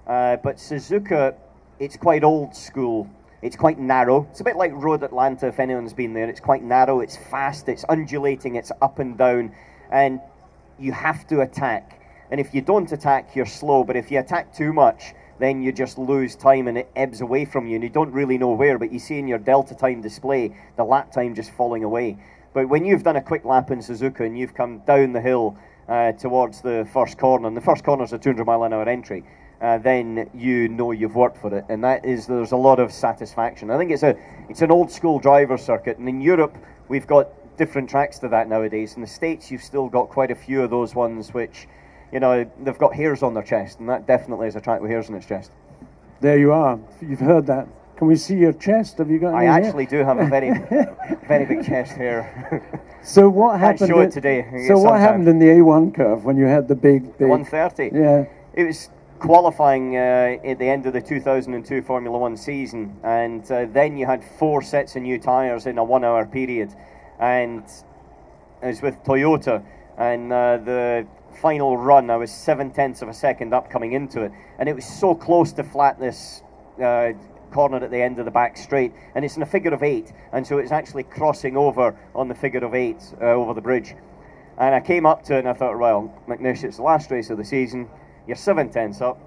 But Suzuka, it's quite old school. It's quite narrow. It's a bit like Road Atlanta, if anyone's been there. It's quite narrow, it's fast, it's undulating, it's up and down, and you have to attack. And if you don't attack, you're slow, but if you attack too much, then you just lose time and it ebbs away from you, and you don't really know where, but you see in your delta time display the lap time just falling away. But when you've done a quick lap in Suzuka and you've come down the hill towards the first corner, and the first corner is a 200 mile an hour entry, then you know you've worked for it, and there's a lot of satisfaction. I think it's an old school driver circuit, and in Europe we've got different tracks to that nowadays. In the States you've still got quite a few of those ones which, you know, they've got hairs on their chest, and that definitely is a track with hairs on its chest. There you are. You've heard that. Can we see your chest? Have you got? I actually do have a very, very big chest hair. So what happened? I show it today. So what happened in the A1 curve when you had the big 130? Yeah. It was qualifying at the end of the 2002 Formula One season, and then you had 4 sets of new tyres in a 1 hour period, and it was with Toyota, and the final run I was 0.7 of a second up coming into it, and it was so close to flatness corner at the end of the back straight, and it's in a figure of 8, and so it's actually crossing over on the figure of 8 over the bridge, and I came up to it and I thought, well, McNish, it's the last race of the season, you're 0.7 up,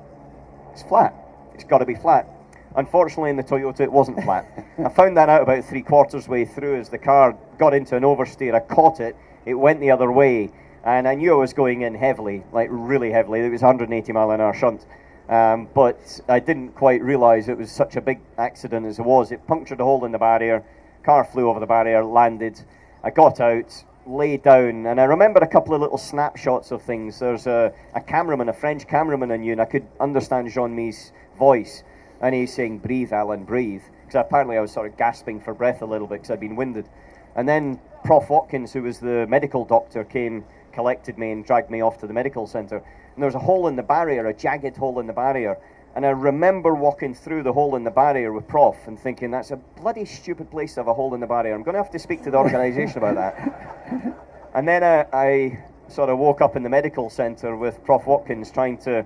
it's flat, it's got to be flat. Unfortunately in the Toyota it wasn't flat. I found that out about 3/4 way through as the car got into an oversteer. I caught it, it went the other way, and I knew I was going in heavily, like really heavily. It was 180 mile an hour shunt. But I didn't quite realise it was such a big accident as it was. It punctured a hole in the barrier, car flew over the barrier, landed. I got out, lay down, and I remember a couple of little snapshots of things. There's a cameraman, a French cameraman I knew, and I could understand Jean-Mi's voice, and he's saying, breathe, Alan, breathe. Because apparently I was sort of gasping for breath a little bit because I'd been winded. And then Prof Watkins, who was the medical doctor, came, collected me and dragged me off to the medical centre. And there was a hole in the barrier, a jagged hole in the barrier. And I remember walking through the hole in the barrier with Prof and thinking, that's a bloody stupid place to have a hole in the barrier. I'm going to have to speak to the organisation about that. And then I sort of woke up in the medical centre with Prof Watkins trying to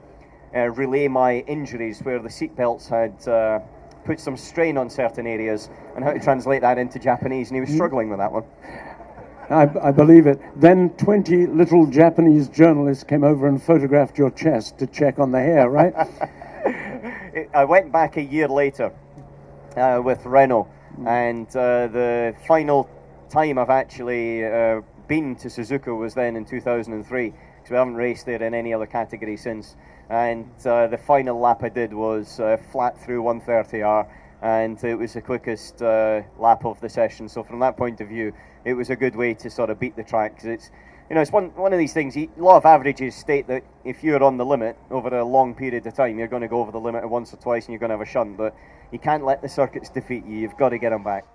relay my injuries where the seatbelts had put some strain on certain areas and how to translate that into Japanese, and he was struggling with that one. I believe it. Then 20 little Japanese journalists came over and photographed your chest to check on the hair, right? I went back a year later with Renault, and the final time I've actually been to Suzuka was then in 2003, because we haven't raced there in any other category since. And the final lap I did was flat through 130R, and it was the quickest lap of the session. So from that point of view, it was a good way to sort of beat the track, because it's, you know, it's one of these things. A lot of averages state that if you're on the limit over a long period of time, you're going to go over the limit once or twice and you're going to have a shunt, but you can't let the circuits defeat you. You've got to get them back.